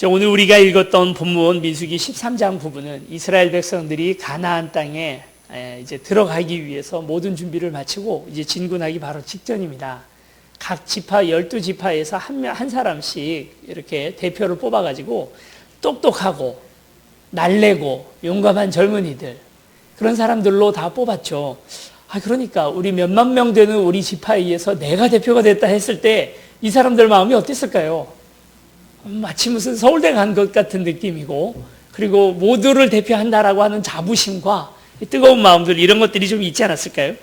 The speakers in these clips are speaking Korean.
오늘 우리가 읽었던 본문 민수기 13장 부분은 이스라엘 백성들이 가나안 땅에 이제 들어가기 위해서 모든 준비를 마치고 이제 진군하기 바로 직전입니다. 각 지파 12지파에서 한 사람씩 이렇게 대표를 뽑아가지고 똑똑하고 날래고 용감한 젊은이들, 그런 사람들로 다 뽑았죠. 그러니까 우리 몇만 명 되는 우리 지파에 의해서 내가 대표가 됐다 했을 때 이 사람들 마음이 어땠을까요? 마치 무슨 서울대 간 것 같은 느낌이고, 그리고 모두를 대표한다라고 하는 자부심과 뜨거운 마음들, 이런 것들이 좀 있지 않았을까요?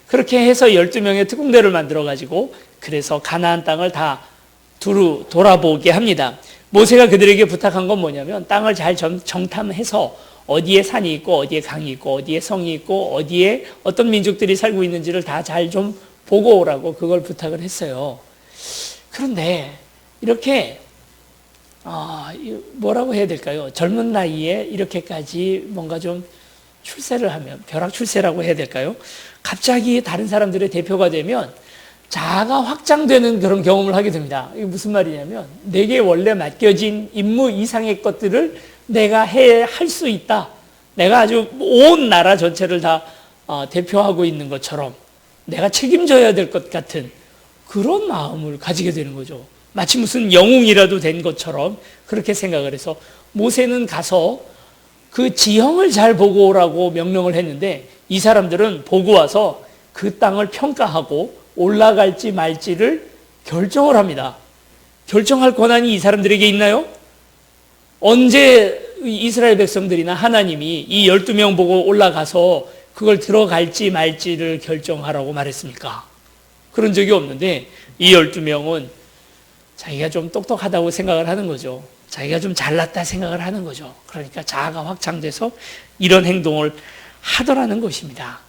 그렇게 해서 12명의 특공대를 만들어가지고 그래서 가나안 땅을 다 두루 돌아보게 합니다. 모세가 그들에게 부탁한 건 뭐냐면 땅을 잘 정탐해서 어디에 산이 있고 어디에 강이 있고 어디에 성이 있고 어디에 어떤 민족들이 살고 있는지를 다 잘 좀 보고 오라고 그걸 부탁을 했어요. 그런데 이렇게 뭐라고 해야 될까요? 젊은 나이에 이렇게까지 뭔가 좀 출세를 하면, 벼락 출세라고 해야 될까요? 갑자기 다른 사람들의 대표가 되면 자아가 확장되는 그런 경험을 하게 됩니다. 이게 무슨 말이냐면 내게 원래 맡겨진 임무 이상의 것들을 내가 할 수 있다. 내가 아주 온 나라 전체를 다 대표하고 있는 것처럼 내가 책임져야 될 것 같은 그런 마음을 가지게 되는 거죠. 마치 무슨 영웅이라도 된 것처럼 그렇게 생각을 해서 모세는 가서 그 지형을 잘 보고 오라고 명령을 했는데 이 사람들은 보고 와서 그 땅을 평가하고 올라갈지 말지를 결정을 합니다. 결정할 권한이 이 사람들에게 있나요? 언제 이스라엘 백성들이나 하나님이 이 12명 보고 올라가서 그걸 들어갈지 말지를 결정하라고 말했습니까? 그런 적이 없는데 이 12명은 자기가 좀 똑똑하다고 생각을 하는 거죠. 자기가 좀 잘났다 생각을 하는 거죠. 그러니까 자아가 확장돼서 이런 행동을 하더라는 것입니다.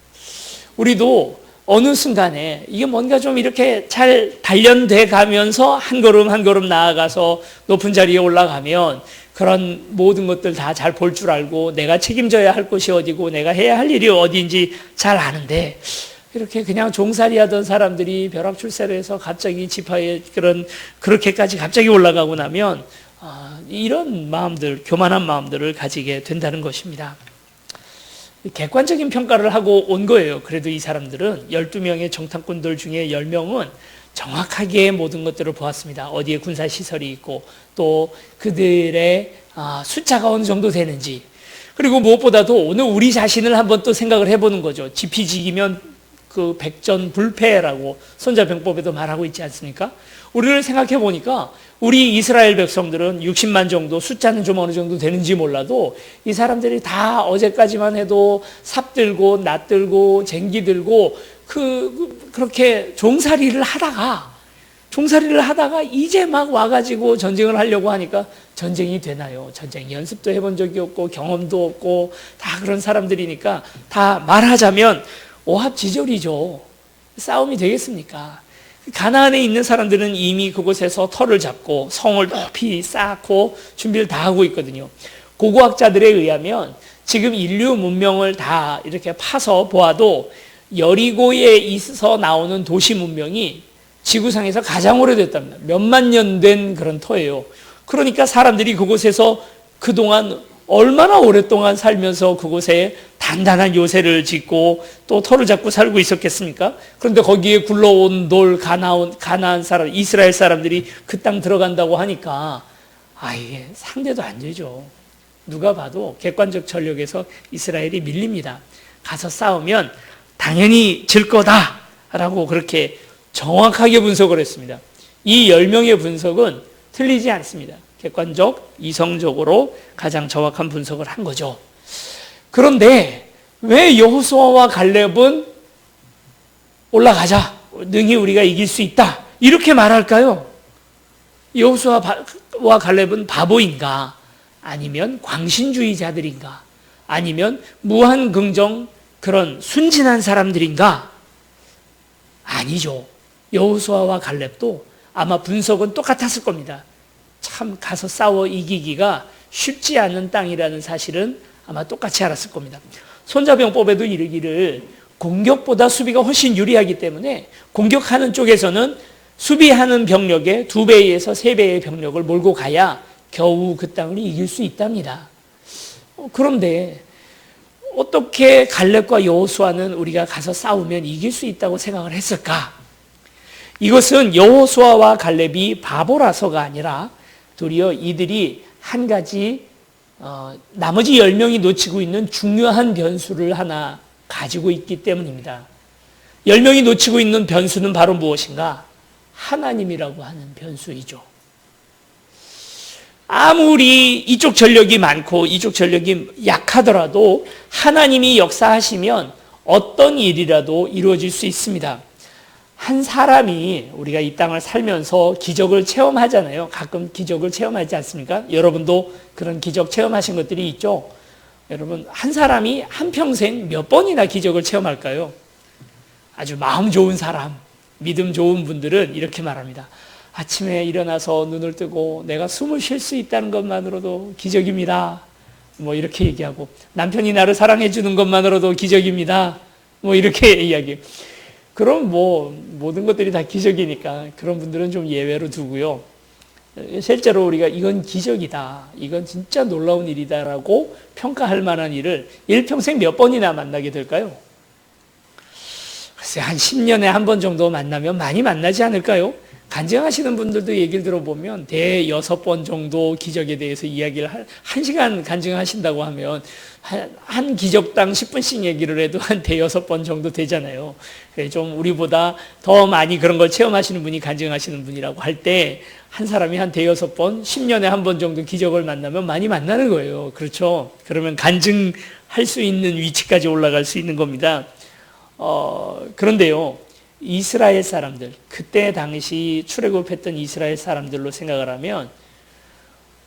우리도 어느 순간에 이게 뭔가 좀 이렇게 잘 단련돼 가면서 한 걸음 한 걸음 나아가서 높은 자리에 올라가면 그런 모든 것들 다 잘 볼 줄 알고 내가 책임져야 할 곳이 어디고 내가 해야 할 일이 어디인지 잘 아는데, 이렇게 그냥 종살이 하던 사람들이 벼락 출세를 해서 갑자기 지파에 그렇게까지 갑자기 올라가고 나면 이런 마음들, 교만한 마음들을 가지게 된다는 것입니다. 객관적인 평가를 하고 온 거예요. 그래도 이 사람들은 12명의 정탐꾼들 중에 10명은 정확하게 모든 것들을 보았습니다. 어디에 군사시설이 있고 또 그들의 숫자가 어느 정도 되는지, 그리고 무엇보다도 오늘 우리 자신을 한번 또 생각을 해보는 거죠. 지피지기면 그 백전불패라고 손자병법에도 말하고 있지 않습니까? 우리를 생각해 보니까 우리 이스라엘 백성들은 60만 정도, 숫자는 좀 어느 정도 되는지 몰라도 이 사람들이 다 어제까지만 해도 삽 들고 낫 들고 쟁기 들고 그렇게 종살이를 하다가 이제 막 와가지고 전쟁을 하려고 하니까 전쟁이 되나요? 전쟁 연습도 해본 적이 없고 경험도 없고 다 그런 사람들이니까 다 말하자면 오합지졸이죠. 싸움이 되겠습니까? 가나안에 있는 사람들은 이미 그곳에서 터를 잡고 성을 높이 쌓고 준비를 다 하고 있거든요. 고고학자들에 의하면 지금 인류 문명을 다 이렇게 파서 보아도 여리고에 있어 나오는 도시 문명이 지구상에서 가장 오래됐답니다. 몇만 년 된 그런 터예요. 그러니까 사람들이 그곳에서 그동안 얼마나 오랫동안 살면서 그곳에 단단한 요새를 짓고 또 터를 잡고 살고 있었겠습니까? 그런데 거기에 굴러온 가나안 사람, 이스라엘 사람들이 그 땅 들어간다고 하니까 이게 상대도 안 되죠. 누가 봐도 객관적 전력에서 이스라엘이 밀립니다. 가서 싸우면 당연히 질 거다라고 그렇게 정확하게 분석을 했습니다. 이 10명의 분석은 틀리지 않습니다. 객관적, 이성적으로 가장 정확한 분석을 한 거죠. 그런데 왜 여호수아와 갈렙은 올라가자, 능히 우리가 이길 수 있다, 이렇게 말할까요? 여호수아와 갈렙은 바보인가? 아니면 광신주의자들인가? 아니면 무한긍정 그런 순진한 사람들인가? 아니죠. 여호수아와 갈렙도 아마 분석은 똑같았을 겁니다. 참 가서 싸워 이기기가 쉽지 않은 땅이라는 사실은 아마 똑같이 알았을 겁니다. 손자병법에도 이르기를 공격보다 수비가 훨씬 유리하기 때문에 공격하는 쪽에서는 수비하는 병력의 2배에서 3배의 병력을 몰고 가야 겨우 그 땅을 이길 수 있답니다. 그런데 어떻게 갈렙과 여호수아는 우리가 가서 싸우면 이길 수 있다고 생각을 했을까? 이것은 여호수아와 갈렙이 바보라서가 아니라 도리어 이들이 한 가지 나머지 10명이 놓치고 있는 중요한 변수를 하나 가지고 있기 때문입니다. 10명이 놓치고 있는 변수는 바로 무엇인가? 하나님이라고 하는 변수이죠. 아무리 이쪽 전력이 많고 이쪽 전력이 약하더라도 하나님이 역사하시면 어떤 일이라도 이루어질 수 있습니다. 한 사람이 우리가 이 땅을 살면서 기적을 체험하잖아요. 가끔 기적을 체험하지 않습니까? 여러분도 그런 기적 체험하신 것들이 있죠? 여러분, 한 사람이 한평생 몇 번이나 기적을 체험할까요? 아주 마음 좋은 사람, 믿음 좋은 분들은 이렇게 말합니다. 아침에 일어나서 눈을 뜨고 내가 숨을 쉴 수 있다는 것만으로도 기적입니다. 뭐 이렇게 얘기하고, 남편이 나를 사랑해 주는 것만으로도 기적입니다. 뭐 이렇게 이야기. 그럼 뭐 모든 것들이 다 기적이니까 그런 분들은 좀 예외로 두고요. 실제로 우리가 이건 기적이다, 이건 진짜 놀라운 일이다라고 평가할 만한 일을 일평생 몇 번이나 만나게 될까요? 글쎄, 한 10년에 한 번 정도 만나면 많이 만나지 않을까요? 간증하시는 분들도 얘기를 들어보면 대 6번 정도 기적에 대해서 이야기를 1시간 간증하신다고 하면 한 기적당 10분씩 얘기를 해도 한 대 6번 정도 되잖아요. 좀 우리보다 더 많이 그런 걸 체험하시는 분이 간증하시는 분이라고 할 때 한 사람이 한 대 6번, 10년에 한 번 정도 기적을 만나면 많이 만나는 거예요. 그렇죠? 그러면 간증할 수 있는 위치까지 올라갈 수 있는 겁니다. 그런데요, 이스라엘 사람들, 그때 당시 출애굽했던 이스라엘 사람들로 생각을 하면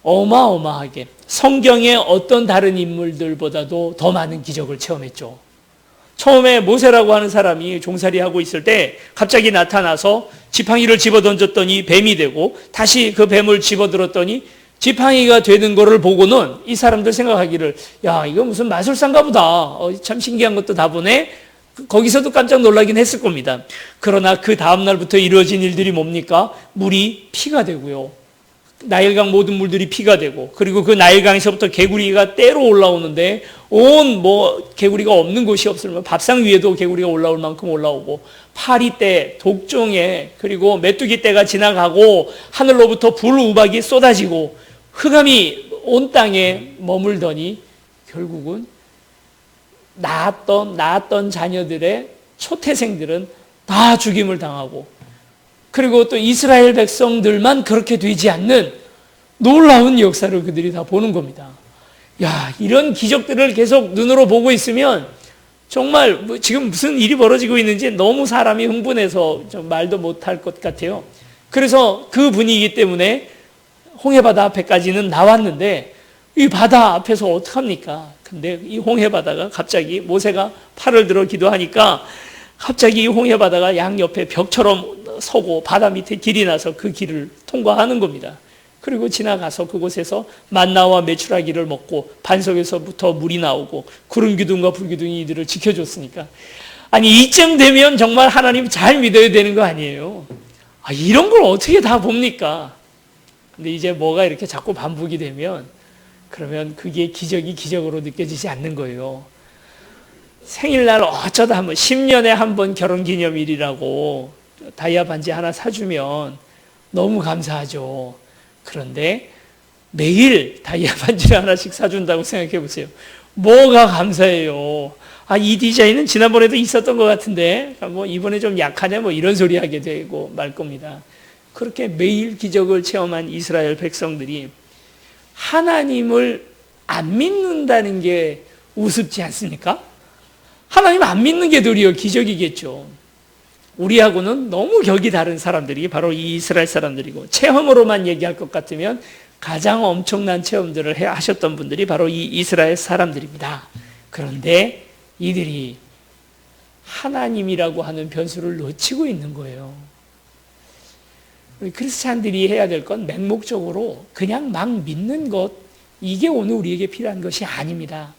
어마어마하게 성경의 어떤 다른 인물들보다도 더 많은 기적을 체험했죠. 처음에 모세라고 하는 사람이 종살이하고 있을 때 갑자기 나타나서 지팡이를 집어던졌더니 뱀이 되고, 다시 그 뱀을 집어들었더니 지팡이가 되는 거를 보고는 이 사람들 생각하기를, 야, 이거 무슨 마술사인가 보다, 참 신기한 것도 다 보네. 거기서도 깜짝 놀라긴 했을 겁니다. 그러나 그 다음날부터 이루어진 일들이 뭡니까? 물이 피가 되고요, 나일강 모든 물들이 피가 되고, 그리고 그 나일강에서부터 개구리가 때로 올라오는데 온 개구리가 없는 곳이 없으면 밥상 위에도 개구리가 올라올 만큼 올라오고, 파리떼, 독종에, 그리고 메뚜기 떼가 지나가고, 하늘로부터 불우박이 쏟아지고, 흑암이 온 땅에 머물더니 결국은 낳았던 자녀들의 초태생들은 다 죽임을 당하고, 그리고 또 이스라엘 백성들만 그렇게 되지 않는 놀라운 역사를 그들이 다 보는 겁니다. 야, 이런 기적들을 계속 눈으로 보고 있으면 정말 지금 무슨 일이 벌어지고 있는지 너무 사람이 흥분해서 좀 말도 못할 것 같아요. 그래서 그 분위기 때문에 홍해바다 앞에까지는 나왔는데 이 바다 앞에서 어떡합니까? 근데 이 홍해바다가 갑자기 모세가 팔을 들어 기도하니까 갑자기 이 홍해바다가 양옆에 벽처럼 서고 바다 밑에 길이 나서 그 길을 통과하는 겁니다. 그리고 지나가서 그곳에서 만나와 메추라기를 먹고 반석에서부터 물이 나오고 구름 기둥과 불 기둥이 이들을 지켜줬으니까, 아니 이쯤 되면 정말 하나님 잘 믿어야 되는 거 아니에요? 이런 걸 어떻게 다 봅니까? 근데 이제 뭐가 이렇게 자꾸 반복이 되면 그러면 그게 기적이 기적으로 느껴지지 않는 거예요. 생일날 어쩌다 한번 10년에 한 번 결혼기념일이라고 다이아 반지 하나 사주면 너무 감사하죠. 그런데 매일 다이아 반지를 하나씩 사준다고 생각해 보세요. 뭐가 감사해요. 이 디자인은 지난번에도 있었던 것 같은데 이번에 좀 약하네, 이런 소리 하게 되고 말 겁니다. 그렇게 매일 기적을 체험한 이스라엘 백성들이 하나님을 안 믿는다는 게 우습지 않습니까? 하나님 안 믿는 게 도리어 기적이겠죠. 우리하고는 너무 격이 다른 사람들이 바로 이 이스라엘 사람들이고, 체험으로만 얘기할 것 같으면 가장 엄청난 체험들을 하셨던 분들이 바로 이 이스라엘 사람들입니다. 그런데 이들이 하나님이라고 하는 변수를 놓치고 있는 거예요. 우리 크리스찬들이 해야 될 건 맹목적으로 그냥 막 믿는 것, 이게 오늘 우리에게 필요한 것이 아닙니다.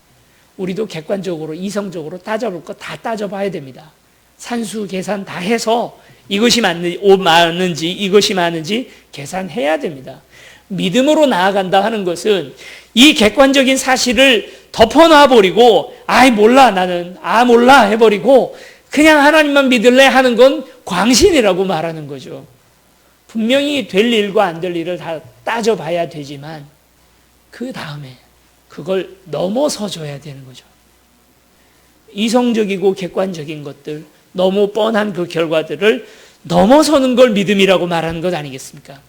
우리도 객관적으로 이성적으로 따져볼 것 다 따져봐야 됩니다. 산수 계산 다 해서 이것이 맞는지 이것이 맞는지 계산해야 됩니다. 믿음으로 나아간다 하는 것은 이 객관적인 사실을 덮어놔버리고 아이 몰라 나는 몰라 해버리고 그냥 하나님만 믿을래 하는 건 광신이라고 말하는 거죠. 분명히 될 일과 안 될 일을 다 따져봐야 되지만 그 다음에 그걸 넘어서 줘야 되는 거죠. 이성적이고 객관적인 것들, 너무 뻔한 그 결과들을 넘어서는 걸 믿음이라고 말하는 것 아니겠습니까?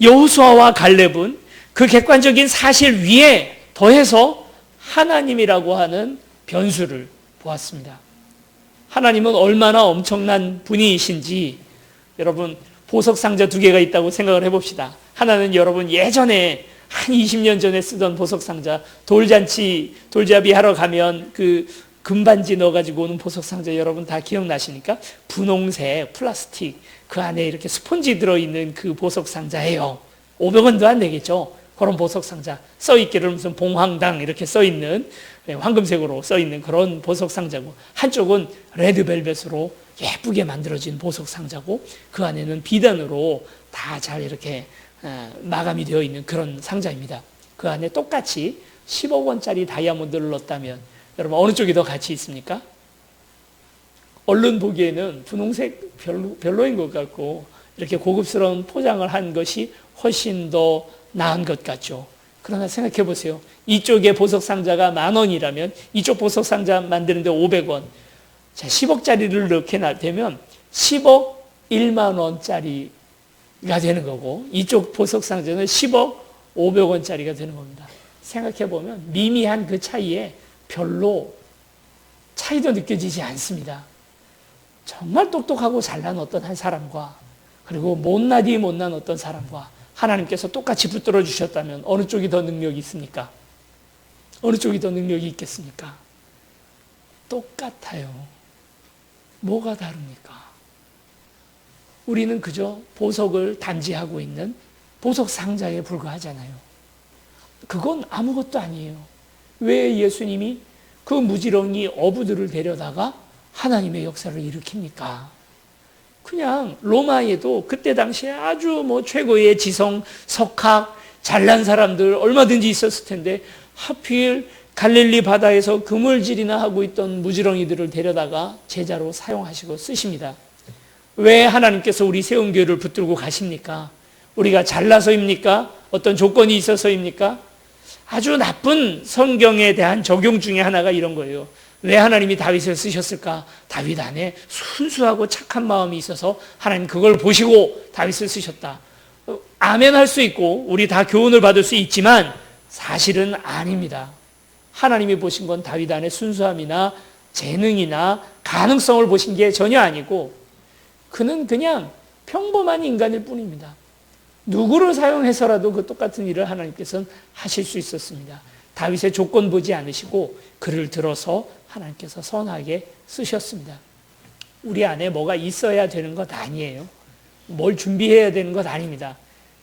여호수아와 갈렙은 그 객관적인 사실 위에 더해서 하나님이라고 하는 변수를 보았습니다. 하나님은 얼마나 엄청난 분이신지 여러분 보석상자 2개가 있다고 생각을 해봅시다. 하나는 여러분 예전에 한 20년 전에 쓰던 보석상자, 돌잡이 하러 가면 그 금반지 넣어가지고 오는 보석상자 여러분 다 기억나시니까? 분홍색 플라스틱 그 안에 이렇게 스폰지 들어있는 그 보석상자예요. 500원도 안 되겠죠. 그런 보석상자 써있기를 무슨 봉황당 이렇게 써있는 황금색으로 써있는 그런 보석상자고 한쪽은 레드벨벳으로 예쁘게 만들어진 보석상자고 그 안에는 비단으로 다 잘 이렇게 마감이 되어 있는 그런 상자입니다. 그 안에 똑같이 10억 원짜리 다이아몬드를 넣었다면 여러분 어느 쪽이 더 가치 있습니까? 얼른 보기에는 분홍색 별로인 것 같고 이렇게 고급스러운 포장을 한 것이 훨씬 더 나은 것 같죠. 그러나 생각해 보세요. 이쪽에 보석상자가 10,000원이라면 이쪽 보석상자 만드는데 500원. 자, 10억짜리를 넣게 되면 10억 1만 원짜리가 되는 거고 이쪽 보석상자는 10억 500원짜리가 되는 겁니다. 생각해 보면 미미한 그 차이에 별로 차이도 느껴지지 않습니다. 정말 똑똑하고 잘난 어떤 한 사람과 그리고 못난 어떤 사람과 하나님께서 똑같이 붙들어 주셨다면 어느 쪽이 더 능력이 있습니까? 어느 쪽이 더 능력이 있겠습니까? 똑같아요. 뭐가 다릅니까? 우리는 그저 보석을 단지하고 있는 보석 상자에 불과하잖아요. 그건 아무것도 아니에요. 왜 예수님이 그 무지렁이 어부들을 데려다가 하나님의 역사를 일으킵니까? 그냥 로마에도 그때 당시에 아주 최고의 지성, 석학, 잘난 사람들 얼마든지 있었을 텐데 하필 갈릴리 바다에서 그물질이나 하고 있던 무지렁이들을 데려다가 제자로 사용하시고 쓰십니다. 왜 하나님께서 우리 세운교회를 붙들고 가십니까? 우리가 잘나서입니까? 어떤 조건이 있어서입니까? 아주 나쁜 성경에 대한 적용 중에 하나가 이런 거예요. 왜 하나님이 다윗을 쓰셨을까? 다윗 안에 순수하고 착한 마음이 있어서 하나님 그걸 보시고 다윗을 쓰셨다. 아멘 할 수 있고 우리 다 교훈을 받을 수 있지만 사실은 아닙니다. 하나님이 보신 건 다윗 안에 순수함이나 재능이나 가능성을 보신 게 전혀 아니고 그는 그냥 평범한 인간일 뿐입니다. 누구를 사용해서라도 그 똑같은 일을 하나님께서는 하실 수 있었습니다. 다윗의 조건 보지 않으시고 그를 들어서 하나님께서 선하게 쓰셨습니다. 우리 안에 뭐가 있어야 되는 것 아니에요. 뭘 준비해야 되는 것 아닙니다.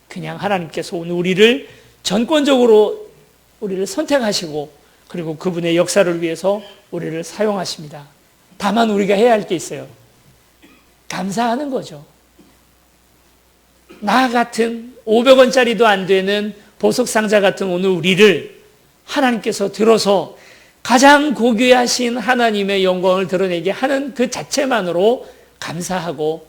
그냥 하나님께서 오늘 우리를 전권적으로 우리를 선택하시고 그리고 그분의 역사를 위해서 우리를 사용하십니다. 다만 우리가 해야 할 게 있어요. 감사하는 거죠. 나 같은 500원짜리도 안 되는 보석상자 같은 오늘 우리를 하나님께서 들어서 가장 고귀하신 하나님의 영광을 드러내게 하는 그 자체만으로 감사하고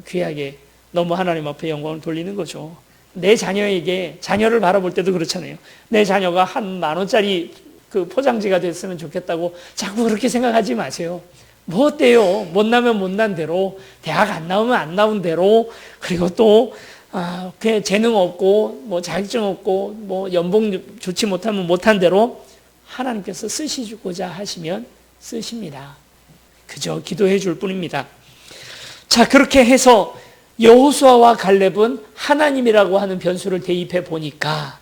귀하게 너무 하나님 앞에 영광을 돌리는 거죠. 내 자녀에게 자녀를 바라볼 때도 그렇잖아요. 내 자녀가 한 10,000원짜리 그 포장지가 됐으면 좋겠다고 자꾸 그렇게 생각하지 마세요. 뭐 어때요? 못나면 못난 대로, 대학 안 나오면 안 나온 대로, 그리고 또 그 재능 없고 자격증 없고 연봉 좋지 못하면 못한 대로 하나님께서 쓰시고자 하시면 쓰십니다. 그저 기도해 줄 뿐입니다. 자, 그렇게 해서 여호수아와 갈렙은 하나님이라고 하는 변수를 대입해 보니까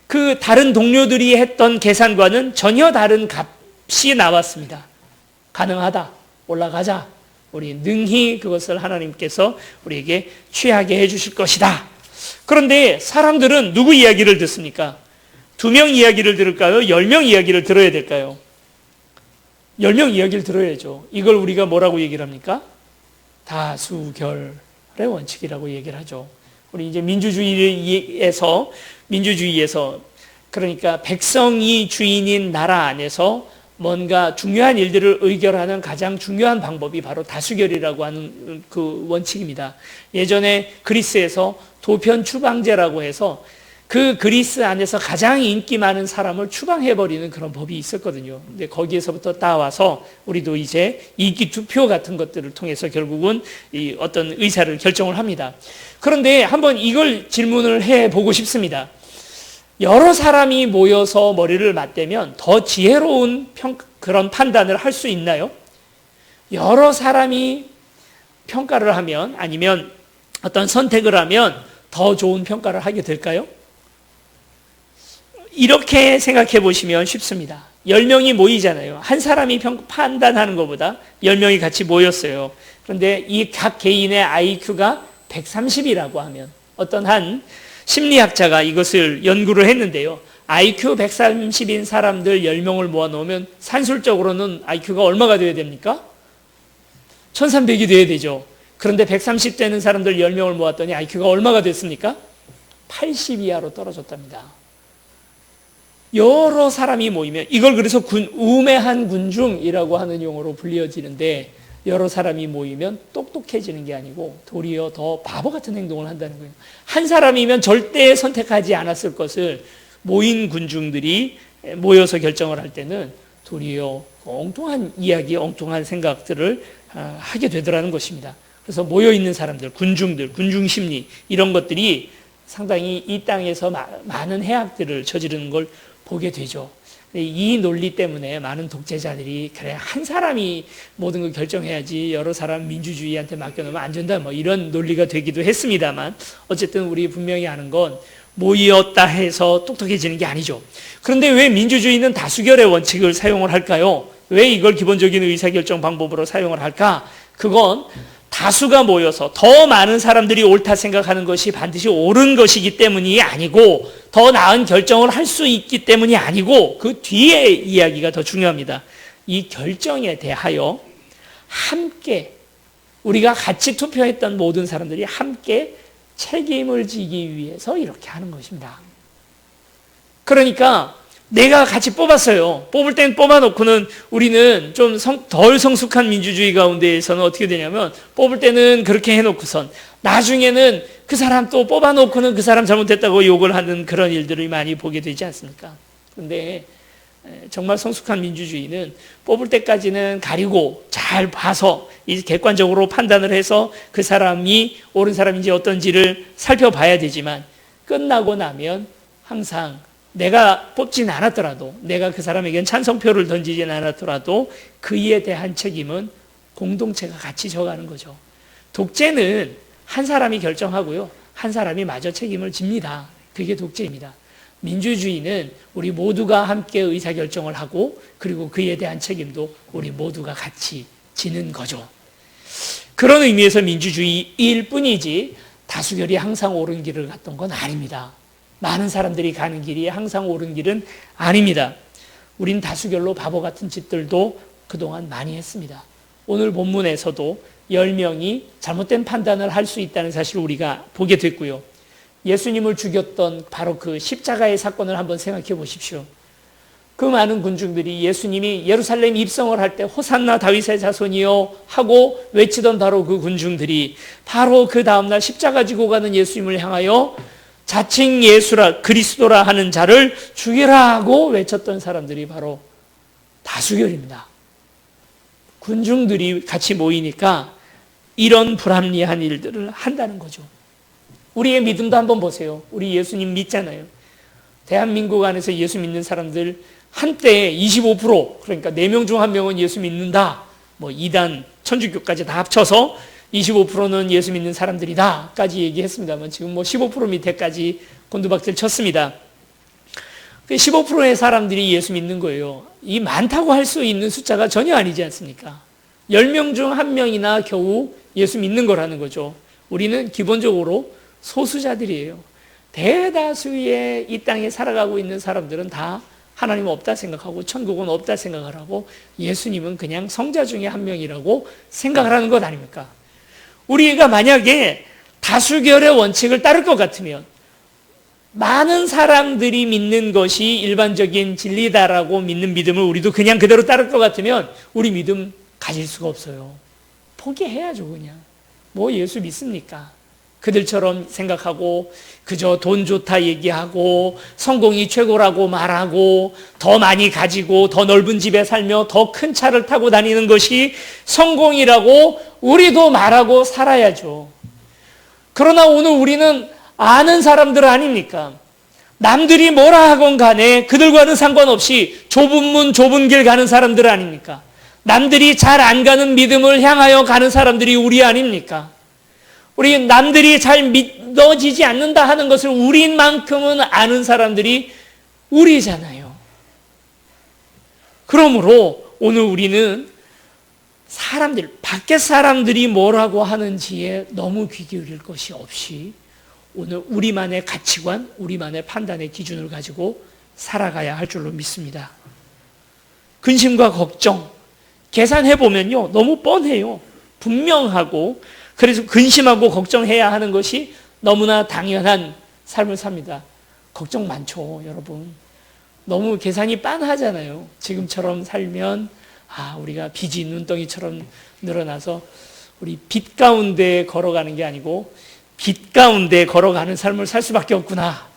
그 다른 동료들이 했던 계산과는 전혀 다른 값이 나왔습니다. 가능하다. 올라가자. 우리 능히 그것을 하나님께서 우리에게 취하게 해 주실 것이다. 그런데 사람들은 누구 이야기를 듣습니까? 2명 이야기를 들을까요? 10명 이야기를 들어야 될까요? 10명 이야기를 들어야죠. 이걸 우리가 뭐라고 얘기를 합니까? 다수결의 원칙이라고 얘기를 하죠. 우리 이제 민주주의에서 그러니까 백성이 주인인 나라 안에서 뭔가 중요한 일들을 의결하는 가장 중요한 방법이 바로 다수결이라고 하는 그 원칙입니다. 예전에 그리스에서 도편 추방제라고 해서 그 그리스 안에서 가장 인기 많은 사람을 추방해버리는 그런 법이 있었거든요. 근데 거기에서부터 따와서 우리도 이제 인기 투표 같은 것들을 통해서 결국은 이 어떤 의사를 결정을 합니다. 그런데 한번 이걸 질문을 해보고 싶습니다. 여러 사람이 모여서 머리를 맞대면 더 지혜로운 그런 판단을 할 수 있나요? 여러 사람이 평가를 하면, 아니면 어떤 선택을 하면 더 좋은 평가를 하게 될까요? 이렇게 생각해 보시면 쉽습니다. 10명이 모이잖아요. 한 사람이 판단하는 것보다 10명이 같이 모였어요. 그런데 이 각 개인의 IQ가 130이라고 하면, 어떤 한 심리학자가 이것을 연구를 했는데요. IQ 130인 사람들 10명을 모아놓으면 산술적으로는 IQ가 얼마가 되어야 됩니까? 1300이 되어야 되죠. 그런데 130 되는 사람들 10명을 모았더니 IQ가 얼마가 됐습니까? 80 이하로 떨어졌답니다. 여러 사람이 모이면, 이걸 그래서 우매한 군중이라고 하는 용어로 불려지는데, 여러 사람이 모이면 똑똑해지는 게 아니고 도리어 더 바보 같은 행동을 한다는 거예요. 한 사람이면 절대 선택하지 않았을 것을 모인 군중들이 모여서 결정을 할 때는 도리어 엉뚱한 이야기, 엉뚱한 생각들을 하게 되더라는 것입니다. 그래서 모여있는 사람들, 군중들, 군중심리, 이런 것들이 상당히 이 땅에서 많은 해악들을 저지르는 걸 보게 되죠. 이 논리 때문에 많은 독재자들이, 그래, 한 사람이 모든 걸 결정해야지 여러 사람 민주주의한테 맡겨놓으면 안 된다, 뭐 이런 논리가 되기도 했습니다만, 어쨌든 우리 분명히 아는 건 모였다 해서 똑똑해지는 게 아니죠. 그런데 왜 민주주의는 다수결의 원칙을 사용을 할까요? 왜 이걸 기본적인 의사결정 방법으로 사용을 할까? 그건 다수가 모여서 더 많은 사람들이 옳다 생각하는 것이 반드시 옳은 것이기 때문이 아니고, 더 나은 결정을 할 수 있기 때문이 아니고, 그 뒤에 이야기가 더 중요합니다. 이 결정에 대하여 함께, 우리가 같이 투표했던 모든 사람들이 함께 책임을 지기 위해서 이렇게 하는 것입니다. 그러니까 내가 같이 뽑았어요. 뽑을 땐 뽑아놓고는, 우리는 좀 덜 성숙한 민주주의 가운데에서는 어떻게 되냐면, 뽑을 때는 그렇게 해놓고선 나중에는 그 사람 또 뽑아놓고는 그 사람 잘못했다고 욕을 하는 그런 일들을 많이 보게 되지 않습니까? 그런데 정말 성숙한 민주주의는 뽑을 때까지는 가리고 잘 봐서 객관적으로 판단을 해서 그 사람이 옳은 사람인지 어떤지를 살펴봐야 되지만, 끝나고 나면 항상 내가 뽑진 않았더라도, 내가 그 사람에겐 찬성표를 던지진 않았더라도 그에 대한 책임은 공동체가 같이 져가는 거죠. 독재는 한 사람이 결정하고요, 한 사람이 마저 책임을 집니다. 그게 독재입니다. 민주주의는 우리 모두가 함께 의사결정을 하고, 그리고 그에 대한 책임도 우리 모두가 같이 지는 거죠. 그런 의미에서 민주주의일 뿐이지 다수결이 항상 옳은 길을 갔던 건 아닙니다. 많은 사람들이 가는 길이 항상 옳은 길은 아닙니다. 우린 다수결로 바보 같은 짓들도 그동안 많이 했습니다. 오늘 본문에서도 10명이 잘못된 판단을 할 수 있다는 사실을 우리가 보게 됐고요. 예수님을 죽였던 바로 그 십자가의 사건을 한번 생각해 보십시오. 그 많은 군중들이 예수님이 예루살렘 입성을 할 때 호산나 다윗의 자손이여 하고 외치던 바로 그 군중들이, 바로 그 다음날 십자가 지고 가는 예수님을 향하여 자칭 예수라 그리스도라 하는 자를 죽이라 하고 외쳤던 사람들이 바로 다수결입니다. 군중들이 같이 모이니까 이런 불합리한 일들을 한다는 거죠. 우리의 믿음도 한번 보세요. 우리 예수님 믿잖아요. 대한민국 안에서 예수 믿는 사람들 한때 25%, 그러니까 4명 중 1명은 예수 믿는다, 뭐 이단 천주교까지 다 합쳐서 25%는 예수 믿는 사람들이다 까지 얘기했습니다만, 지금 뭐 15% 밑에까지 곤두박질 쳤습니다. 15%의 사람들이 예수 믿는 거예요. 이 많다고 할 수 있는 숫자가 전혀 아니지 않습니까? 10명 중 1명이나 겨우 예수 믿는 거라는 거죠. 우리는 기본적으로 소수자들이에요. 대다수의 이 땅에 살아가고 있는 사람들은 다 하나님 없다 생각하고 천국은 없다 생각을 하고, 예수님은 그냥 성자 중에 한 명이라고 생각을 하는 것 아닙니까? 우리가 만약에 다수결의 원칙을 따를 것 같으면, 많은 사람들이 믿는 것이 일반적인 진리다라고 믿는 믿음을 우리도 그냥 그대로 따를 것 같으면 우리 믿음 가질 수가 없어요. 포기해야죠. 그냥 뭐 예수 믿습니까? 그들처럼 생각하고 그저 돈 좋다 얘기하고 성공이 최고라고 말하고 더 많이 가지고 더 넓은 집에 살며 더 큰 차를 타고 다니는 것이 성공이라고 우리도 말하고 살아야죠. 그러나 오늘 우리는 아는 사람들 아닙니까? 남들이 뭐라 하건 간에 그들과는 상관없이 좁은 문 좁은 길 가는 사람들 아닙니까? 남들이 잘 안 가는 믿음을 향하여 가는 사람들이 우리 아닙니까? 우리 남들이 잘 믿어지지 않는다 하는 것을 우리만큼은 아는 사람들이 우리잖아요. 그러므로 오늘 우리는 사람들, 밖에 사람들이 뭐라고 하는지에 너무 귀 기울일 것이 없이 오늘 우리만의 가치관, 우리만의 판단의 기준을 가지고 살아가야 할 줄로 믿습니다. 근심과 걱정, 계산해보면요, 너무 뻔해요. 분명하고, 그래서 근심하고 걱정해야 하는 것이 너무나 당연한 삶을 삽니다. 걱정 많죠, 여러분. 너무 계산이 빤하잖아요. 지금처럼 살면, 우리가 빚이 눈덩이처럼 늘어나서 우리 빚 가운데 걸어가는 게 아니고, 빚 가운데 걸어가는 삶을 살 수밖에 없구나.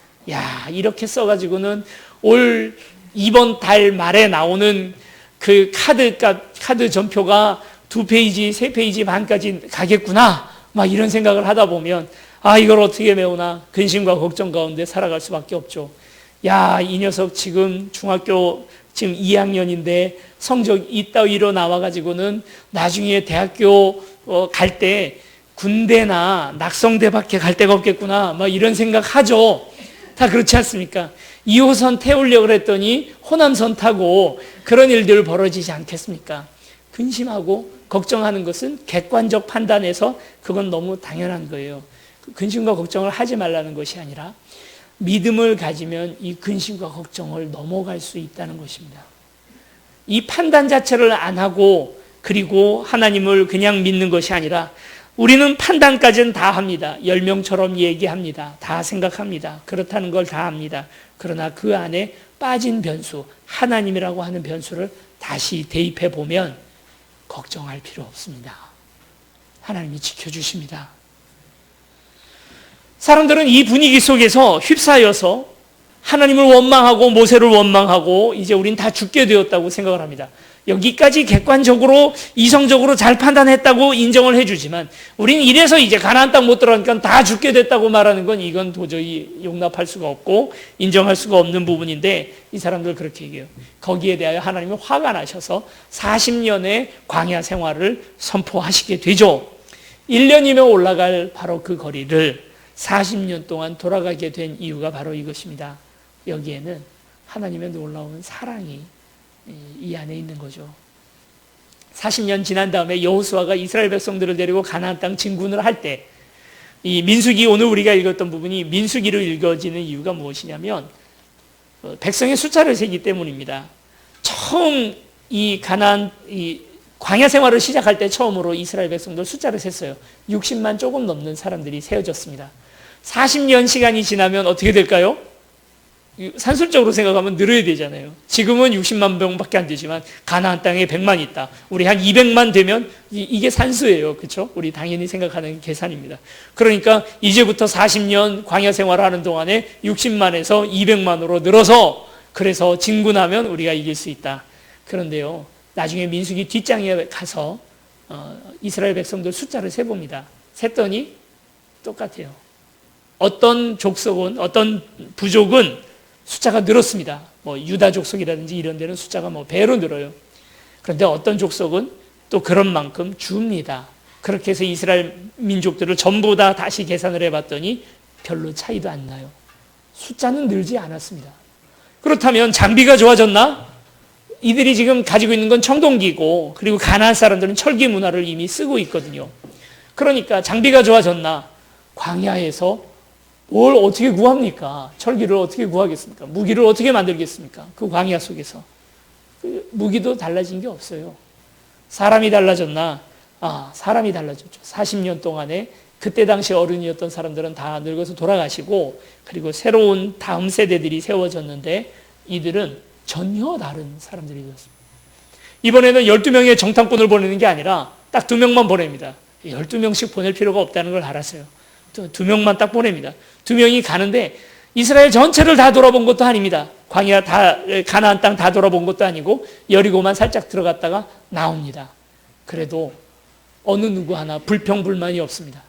이렇게 써가지고는 올 이번 달 말에 나오는 그 카드 전표가 2페이지, 3페이지 반까지 가겠구나. 막 이런 생각을 하다 보면, 이걸 어떻게 메우나. 근심과 걱정 가운데 살아갈 수밖에 없죠. 이 녀석 지금 중학교 지금 2학년인데 성적 이따위로 나와가지고는 나중에 대학교 갈 때 군대나 낙성대밖에 갈 데가 없겠구나. 막 이런 생각 하죠. 다 그렇지 않습니까? 2호선 태우려고 했더니 호남선 타고 그런 일들 벌어지지 않겠습니까? 근심하고 걱정하는 것은 객관적 판단에서 그건 너무 당연한 거예요. 근심과 걱정을 하지 말라는 것이 아니라 믿음을 가지면 이 근심과 걱정을 넘어갈 수 있다는 것입니다. 이 판단 자체를 안 하고 그리고 하나님을 그냥 믿는 것이 아니라 우리는 판단까지는 다 합니다. 10명처럼 얘기합니다. 다 생각합니다. 그렇다는 걸 다 압니다. 그러나 그 안에 빠진 변수, 하나님이라고 하는 변수를 다시 대입해 보면 걱정할 필요 없습니다. 하나님이 지켜주십니다. 사람들은 이 분위기 속에서 휩싸여서 하나님을 원망하고 모세를 원망하고 이제 우린 다 죽게 되었다고 생각을 합니다. 여기까지 객관적으로 이성적으로 잘 판단했다고 인정을 해주지만 우린 이래서 이제 가나안 땅 못 들어가니까 다 죽게 됐다고 말하는 건 이건 도저히 용납할 수가 없고 인정할 수가 없는 부분인데 이 사람들 그렇게 얘기해요. 거기에 대하여 하나님이 화가 나셔서 40년의 광야 생활을 선포하시게 되죠. 1년이면 올라갈 바로 그 거리를 40년 동안 돌아가게 된 이유가 바로 이것입니다. 여기에는 하나님의 놀라운 사랑이 이 안에 있는 거죠. 40년 지난 다음에 여호수아가 이스라엘 백성들을 데리고 가나안 땅 진군을 할 때 이 민수기, 오늘 우리가 읽었던 부분이 민수기로 읽어지는 이유가 무엇이냐면 백성의 숫자를 세기 때문입니다. 처음 이 가나안 이 광야 생활을 시작할 때 처음으로 이스라엘 백성들 숫자를 셌어요. 60만 조금 넘는 사람들이 세워졌습니다. 40년 시간이 지나면 어떻게 될까요? 산술적으로 생각하면 늘어야 되잖아요. 지금은 60만 명밖에 안 되지만 가나안 땅에 100만 있다. 우리 한 200만 되면 이게 산수예요. 그렇죠? 우리 당연히 생각하는 계산입니다. 그러니까 이제부터 40년 광야 생활을 하는 동안에 60만에서 200만으로 늘어서 그래서 진군하면 우리가 이길 수 있다. 그런데요. 나중에 민수기 뒷장에 가서 이스라엘 백성들 숫자를 세봅니다. 셌더니 똑같아요. 어떤 족속은, 어떤 부족은 숫자가 늘었습니다. 뭐 유다 족속이라든지 이런 데는 숫자가 뭐 배로 늘어요. 그런데 어떤 족속은 또 그런 만큼 줍니다. 그렇게 해서 이스라엘 민족들을 전부 다 다시 계산을 해봤더니 별로 차이도 안 나요. 숫자는 늘지 않았습니다. 그렇다면 장비가 좋아졌나? 이들이 지금 가지고 있는 건 청동기고 그리고 가나안 사람들은 철기 문화를 이미 쓰고 있거든요. 그러니까 장비가 좋아졌나? 광야에서 뭘 어떻게 구합니까? 철기를 어떻게 구하겠습니까? 무기를 어떻게 만들겠습니까? 그 광야 속에서. 그 무기도 달라진 게 없어요. 사람이 달라졌나? 사람이 달라졌죠. 40년 동안에 그때 당시 어른이었던 사람들은 다 늙어서 돌아가시고 그리고 새로운 다음 세대들이 세워졌는데 이들은 전혀 다른 사람들이 되었습니다. 이번에는 12명의 정탐꾼을 보내는 게 아니라 딱 2명만 보냅니다. 12명씩 보낼 필요가 없다는 걸 알았어요. 2명만 딱 보냅니다. 2명이 가는데 이스라엘 전체를 다 돌아본 것도 아닙니다. 광야 다, 가나안 땅 다 돌아본 것도 아니고 여리고만 살짝 들어갔다가 나옵니다. 그래도 어느 누구 하나 불평불만이 없습니다.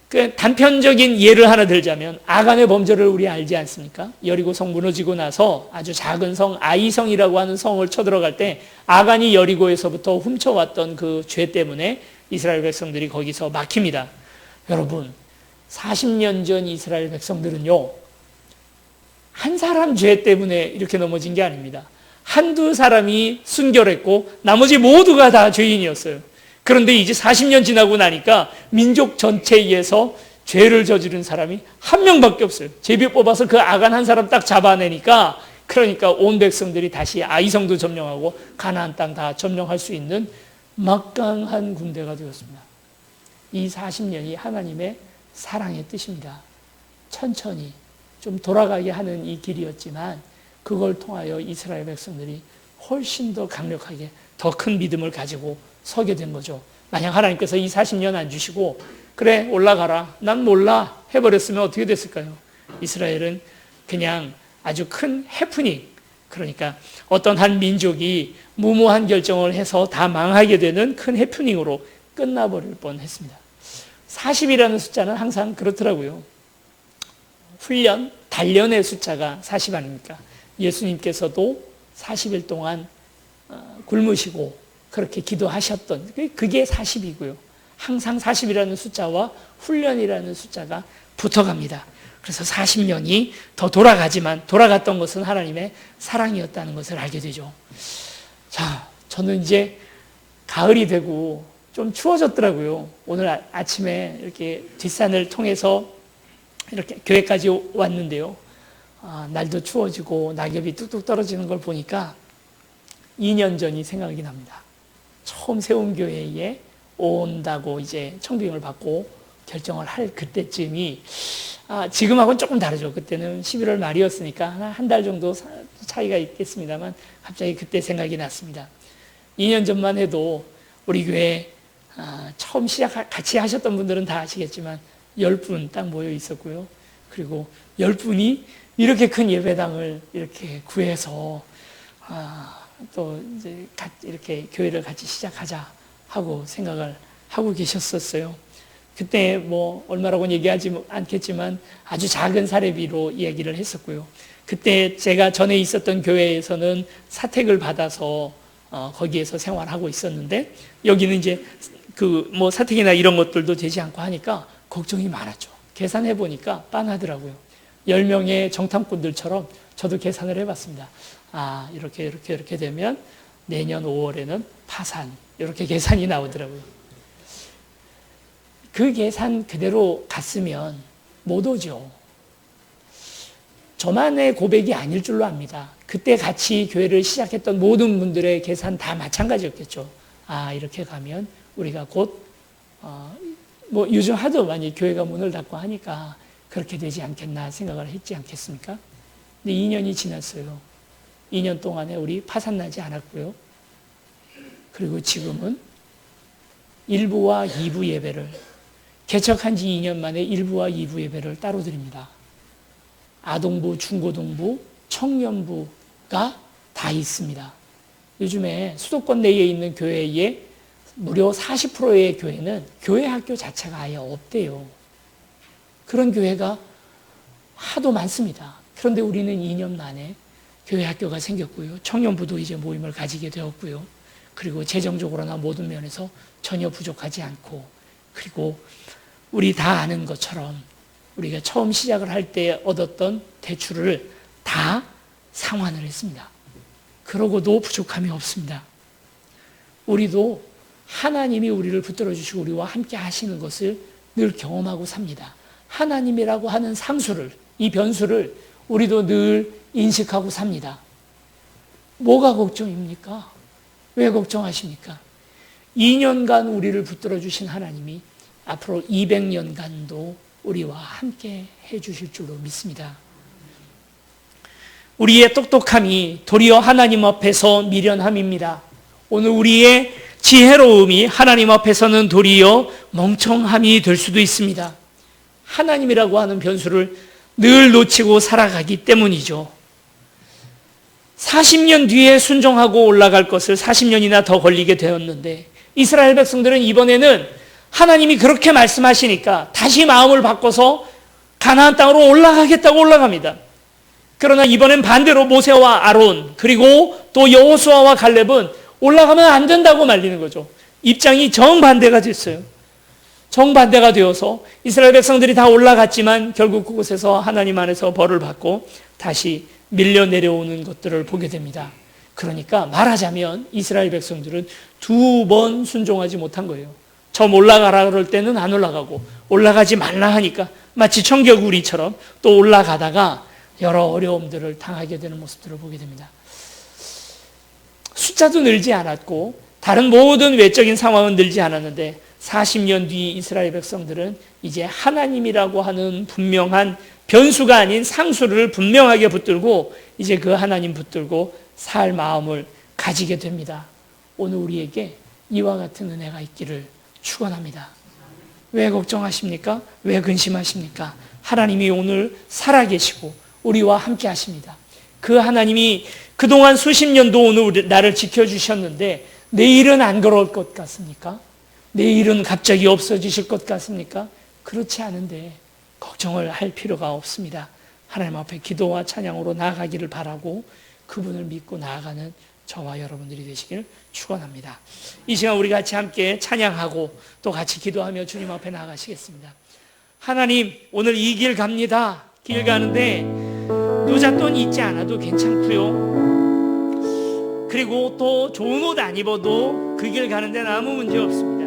그 단편적인 예를 하나 들자면 아간의 범죄를 우리 알지 않습니까? 여리고 성 무너지고 나서 아주 작은 성 아이성이라고 하는 성을 쳐들어갈 때 아간이 여리고에서부터 훔쳐왔던 그 죄 때문에 이스라엘 백성들이 거기서 막힙니다. 여러분 40년 전 이스라엘 백성들은요 한 사람 죄 때문에 이렇게 넘어진 게 아닙니다. 한두 사람이 순결했고 나머지 모두가 다 죄인이었어요. 그런데 이제 40년 지나고 나니까 민족 전체에서 죄를 저지른 사람이 한 명밖에 없어요. 제비 뽑아서 그 아간 한 사람 딱 잡아내니까 그러니까 온 백성들이 다시 아이성도 점령하고 가나안 땅 다 점령할 수 있는 막강한 군대가 되었습니다. 이 40년이 하나님의 사랑의 뜻입니다. 천천히 좀 돌아가게 하는 이 길이었지만 그걸 통하여 이스라엘 백성들이 훨씬 더 강력하게 더 큰 믿음을 가지고 서게 된 거죠. 만약 하나님께서 이 40년 안 주시고 그래 올라가라 난 몰라 해버렸으면 어떻게 됐을까요? 이스라엘은 그냥 아주 큰 해프닝, 그러니까 어떤 한 민족이 무모한 결정을 해서 다 망하게 되는 큰 해프닝으로 끝나버릴 뻔했습니다. 40이라는 숫자는 항상 그렇더라고요. 훈련, 단련의 숫자가 40 아닙니까? 예수님께서도 40일 동안 굶으시고 그렇게 기도하셨던 그게 40이고요. 항상 40이라는 숫자와 훈련이라는 숫자가 붙어갑니다. 그래서 40년이 더 돌아가지만 돌아갔던 것은 하나님의 사랑이었다는 것을 알게 되죠. 자, 저는 이제 가을이 되고 좀 추워졌더라고요. 오늘 아침에 이렇게 뒷산을 통해서 이렇게 교회까지 왔는데요. 날도 추워지고 낙엽이 뚝뚝 떨어지는 걸 보니까 2년 전이 생각이 납니다. 처음 세운 교회에 온다고 이제 청빙을 받고 결정을 할 그때쯤이 지금하고는 조금 다르죠. 그때는 11월 말이었으니까 한 달 정도 차이가 있겠습니다만 갑자기 그때 생각이 났습니다. 2년 전만 해도 우리 교회 처음 같이 하셨던 분들은 다 아시겠지만 10분 딱 모여 있었고요. 그리고 10분이 이렇게 큰 예배당을 이렇게 구해서 또 이제 이렇게 교회를 같이 시작하자 하고 생각을 하고 계셨었어요. 그때 뭐 얼마라고는 얘기하지 않겠지만 아주 작은 사례비로 이야기를 했었고요. 그때 제가 전에 있었던 교회에서는 사택을 받아서 거기에서 생활하고 있었는데 여기는 이제 그 뭐 사택이나 이런 것들도 되지 않고 하니까 걱정이 많았죠. 계산해 보니까 빤하더라고요. 10명의 정탐꾼들처럼 저도 계산을 해봤습니다. 이렇게 되면 내년 5월에는 파산, 이렇게 계산이 나오더라고요. 그 계산 그대로 갔으면 못 오죠. 저만의 고백이 아닐 줄로 압니다. 그때 같이 교회를 시작했던 모든 분들의 계산 다 마찬가지였겠죠. 이렇게 가면 우리가 곧 뭐 요즘 하도 많이 교회가 문을 닫고 하니까 그렇게 되지 않겠나 생각을 했지 않겠습니까? 근데 2년이 지났어요. 2년 동안에 우리 파산나지 않았고요. 그리고 지금은 1부와 2부 예배를 개척한 지 2년 만에 1부와 2부 예배를 따로 드립니다. 아동부, 중고등부, 청년부가 다 있습니다. 요즘에 수도권 내에 있는 교회에 무려 40%의 교회는 교회 학교 자체가 아예 없대요. 그런 교회가 하도 많습니다. 그런데 우리는 2년 만에 교회 학교가 생겼고요. 청년부도 이제 모임을 가지게 되었고요. 그리고 재정적으로나 모든 면에서 전혀 부족하지 않고, 그리고 우리 다 아는 것처럼 우리가 처음 시작을 할 때 얻었던 대출을 다 상환을 했습니다. 그러고도 부족함이 없습니다. 우리도 하나님이 우리를 붙들어 주시고 우리와 함께 하시는 것을 늘 경험하고 삽니다. 하나님이라고 하는 상수를, 이 변수를 우리도 늘 인식하고 삽니다. 뭐가 걱정입니까? 왜 걱정하십니까? 2년간 우리를 붙들어 주신 하나님이 앞으로 200년간도 우리와 함께 해주실 줄로 믿습니다. 우리의 똑똑함이 도리어 하나님 앞에서 미련함입니다. 오늘 우리의 지혜로움이 하나님 앞에서는 도리어 멍청함이 될 수도 있습니다. 하나님이라고 하는 변수를 늘 놓치고 살아가기 때문이죠. 40년 뒤에 순종하고 올라갈 것을 40년이나 더 걸리게 되었는데 이스라엘 백성들은 이번에는 하나님이 그렇게 말씀하시니까 다시 마음을 바꿔서 가나안 땅으로 올라가겠다고 올라갑니다. 그러나 이번엔 반대로 모세와 아론 그리고 또 여호수아와 갈렙은 올라가면 안 된다고 말리는 거죠. 입장이 정반대가 됐어요. 정반대가 되어서 이스라엘 백성들이 다 올라갔지만 결국 그곳에서 하나님 안에서 벌을 받고 다시 밀려 내려오는 것들을 보게 됩니다. 그러니까 말하자면 이스라엘 백성들은 2번 순종하지 못한 거예요. 처음 올라가라 그럴 때는 안 올라가고 올라가지 말라 하니까 마치 청개구리처럼 또 올라가다가 여러 어려움들을 당하게 되는 모습들을 보게 됩니다. 숫자도 늘지 않았고 다른 모든 외적인 상황은 늘지 않았는데 40년 뒤 이스라엘 백성들은 이제 하나님이라고 하는 분명한 변수가 아닌 상수를 분명하게 붙들고 이제 그 하나님 붙들고 살 마음을 가지게 됩니다. 오늘 우리에게 이와 같은 은혜가 있기를 축원합니다. 왜 걱정하십니까? 왜 근심하십니까? 하나님이 오늘 살아계시고 우리와 함께 하십니다. 그 하나님이 그동안 수십 년도 오늘 나를 지켜주셨는데 내일은 안 그럴 것 같습니까? 내일은 갑자기 없어지실 것 같습니까? 그렇지 않은데 걱정을 할 필요가 없습니다. 하나님 앞에 기도와 찬양으로 나아가기를 바라고 그분을 믿고 나아가는 저와 여러분들이 되시길 축원합니다. 이 시간 우리 같이 함께 찬양하고 또 같이 기도하며 주님 앞에 나아가시겠습니다. 하나님, 오늘 이 길 갑니다. 길 가는데 노잣돈 잊지 않아도 괜찮고요. 그리고 또 좋은 옷 안 입어도 그 길 가는 데는 아무 문제 없습니다.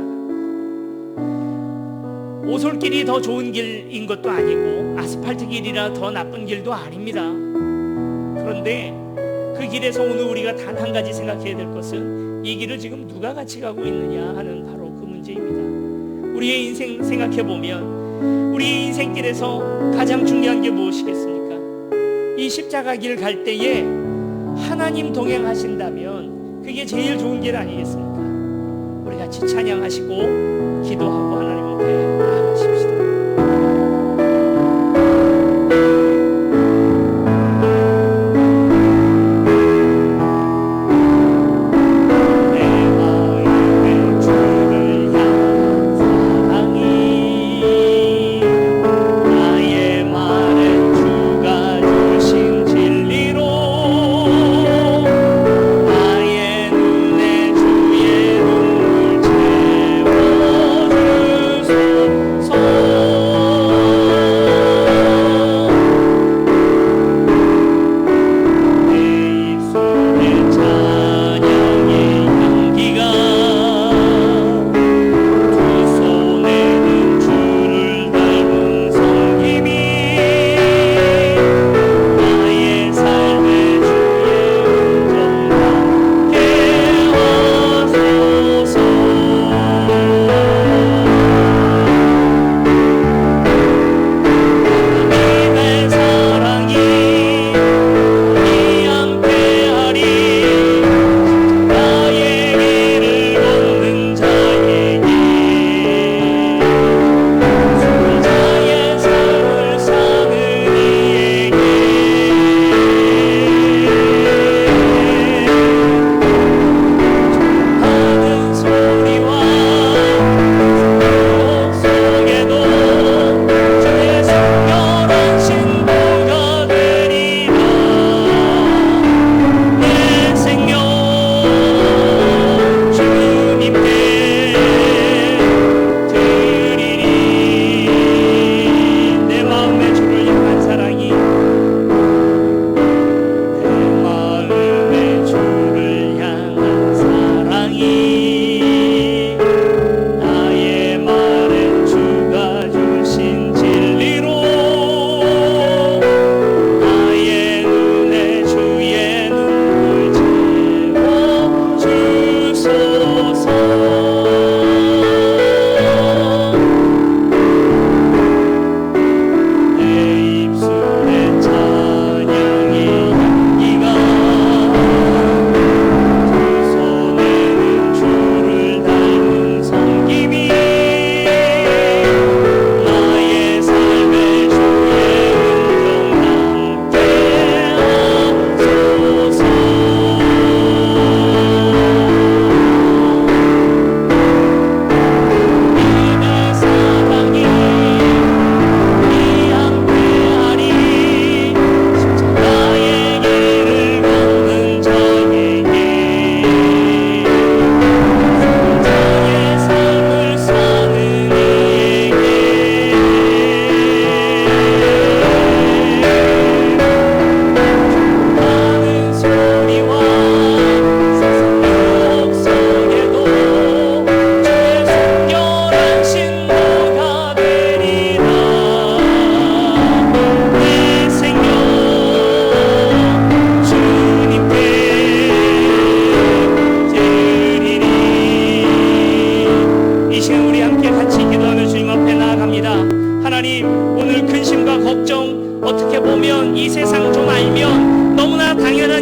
오솔길이 더 좋은 길인 것도 아니고 아스팔트 길이라 더 나쁜 길도 아닙니다. 그런데 그 길에서 오늘 우리가 단 한 가지 생각해야 될 것은 이 길을 지금 누가 같이 가고 있느냐 하는 바로 그 문제입니다. 우리의 인생 생각해보면 우리의 인생길에서 가장 중요한 게 무엇이겠습니까? 이 십자가 길 갈 때에 하나님 동행하신다면 그게 제일 좋은 길 아니겠습니까? 우리 같이 찬양하시고 기도하고 하나님 앞에 나아가십시다. 주의 눈물 채워주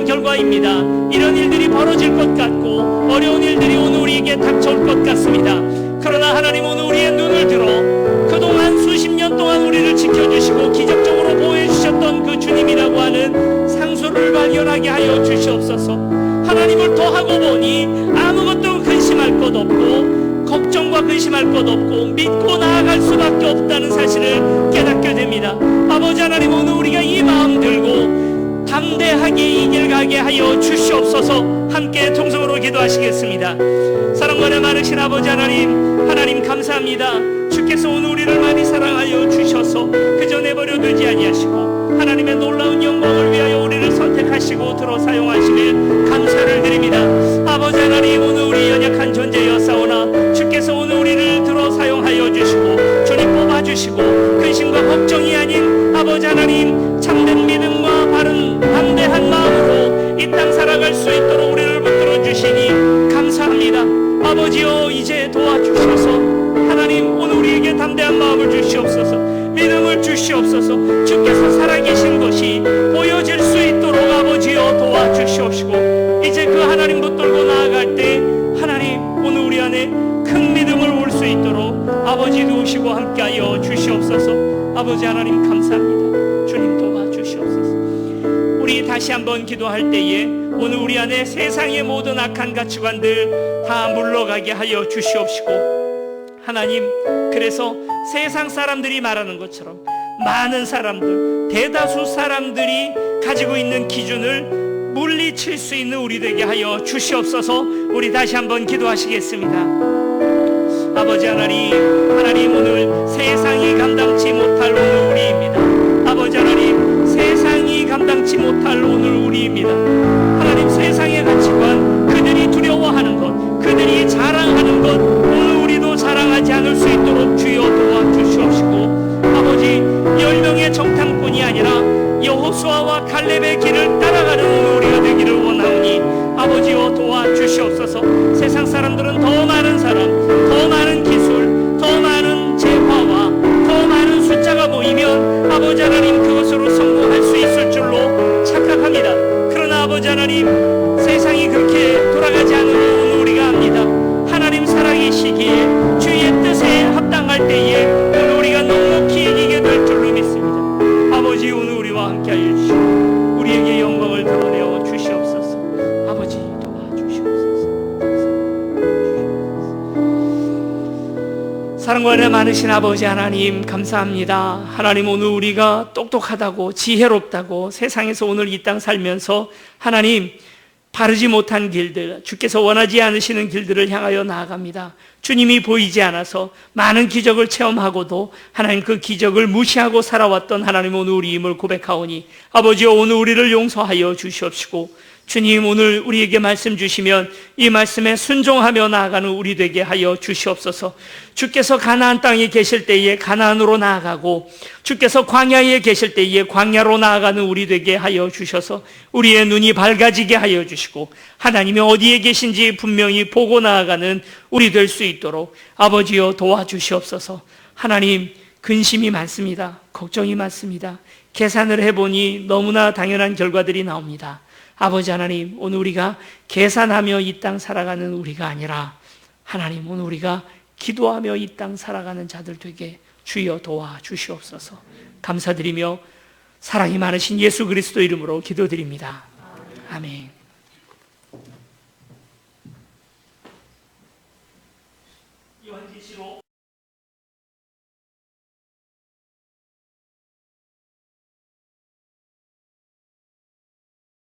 당연한 결과입니다. 이런 일들이 벌어질 것 같고 어려운 일들이 오늘 우리에게 닥쳐올 것 같습니다. 그러나 하나님, 오늘 우리의 눈을 들어 그동안 수십 년 동안 우리를 지켜주시고 기적적으로 보호해주셨던 그 주님이라고 하는 상소를 발견하게 하여 주시옵소서. 하나님을 더하고 보니 아무것도 근심할 것 없고 걱정과 근심할 것 없고 믿고 나아갈 수밖에 없다는 사실을 깨닫게 됩니다. 아버지 하나님, 오늘 우리가 이 마음 들고 담대하게 이 길 가게 하여 주시옵소서. 함께 통성으로 기도하시겠습니다. 사랑과 많으신 아버지 하나님, 하나님 감사합니다. 주께서 오늘 우리를 많이 사랑하여 주셔서 그저 내버려 두지 아니하시고 하나님의 놀라운 영광을 위하여 우리를 선택하시고 들어 사용하시길 감사를 드립니다. 아버지 하나님, 오늘 우리 연약한 존재였사오나 주께서 오늘 우리를 들어 사용하여 주시고 주님 뽑아주시고 근심과 걱정이 아닌 아버지 하나님 참된 믿음과 바른 담대한 마음으로 이 땅 살아갈 수 있도록 우리를 붙들어 주시니 감사합니다. 아버지여, 이제 도와주셔서 하나님, 오늘 우리에게 담대한 마음을 주시옵소서. 믿음을 주시옵소서. 주께서 살아계신 것이 보여질 수 있도록 아버지여 도와주시옵시고, 이제 그 하나님 붙들고 나아갈 때 하나님, 오늘 우리 안에 큰 믿음을 올 수 있도록 아버지 도우시고 함께하여 주시옵소서. 아버지 하나님 감사합니다. 주님 도와주시옵소서. 우리 다시 한번 기도할 때에 오늘 우리 안에 세상의 모든 악한 가치관들 다 물러가게 하여 주시옵시고, 하나님, 그래서 세상 사람들이 말하는 것처럼 많은 사람들, 대다수 사람들이 가지고 있는 기준을 물리칠 수 있는 우리 되게 하여 주시옵소서. 우리 다시 한번 기도하시겠습니다. 아버지 하나님, 하나님, 오늘 세상이 감당치 못할 오늘 우리입니다. 아버지 하나님, 세상이 감당치 못할 오늘 우리입니다. 하나님, 세상의 가치관, 그들이 두려워하는 것, 그들이 자랑하는 것, 오늘 우리도 자랑하지 않을 수 있도록 주여 도와주시옵시고, 아버지, 10명의 정탐꾼이 아니라 여호수아와 갈렙의 길을 따라가는 오늘 우리가 되기를 원하오니 아버지여 도와주시옵소서. 세상 사람들은 더 많은 사람, 더 많은 기술, 더 많은 재화와 더 많은 숫자가 보이면 아버지 하나님 그것으로 성공할 수 있을 줄로 착각합니다. 그러나 아버지 하나님, 세상이 그렇게 돌아가지 않는 오늘 우리가 압니다. 하나님 살아계시기에 주의 뜻에 합당할 때에 오늘 우리가 넉넉히 이기게 될 줄로 믿습니다. 아버지, 오늘 우리와 함께 하여 주시고 우리에게 영광을 드러내어 주시옵소서. 아버지 도와주시옵소서. 사랑과 은혜 많으신 아버지 하나님 감사합니다. 하나님, 오늘 우리가 똑똑하다고 지혜롭다고 세상에서 오늘 이 땅 살면서 하나님 바르지 못한 길들, 주께서 원하지 않으시는 길들을 향하여 나아갑니다. 주님이 보이지 않아서 많은 기적을 체험하고도 하나님 그 기적을 무시하고 살아왔던 하나님, 오늘 우리 힘을 고백하오니 아버지여, 오늘 우리를 용서하여 주시옵시고, 주님, 오늘 우리에게 말씀 주시면 이 말씀에 순종하며 나아가는 우리 되게 하여 주시옵소서. 주께서 가나안 땅에 계실 때에 가나안으로 나아가고 주께서 광야에 계실 때에 광야로 나아가는 우리 되게 하여 주셔서 우리의 눈이 밝아지게 하여 주시고 하나님이 어디에 계신지 분명히 보고 나아가는 우리 될 수 있도록 아버지여 도와주시옵소서. 하나님, 근심이 많습니다. 걱정이 많습니다. 계산을 해보니 너무나 당연한 결과들이 나옵니다. 아버지 하나님, 오늘 우리가 계산하며 이 땅 살아가는 우리가 아니라 하나님, 오늘 우리가 기도하며 이 땅 살아가는 자들 되게 주여 도와주시옵소서. 감사드리며 사랑이 많으신 예수 그리스도 이름으로 기도드립니다. 아멘.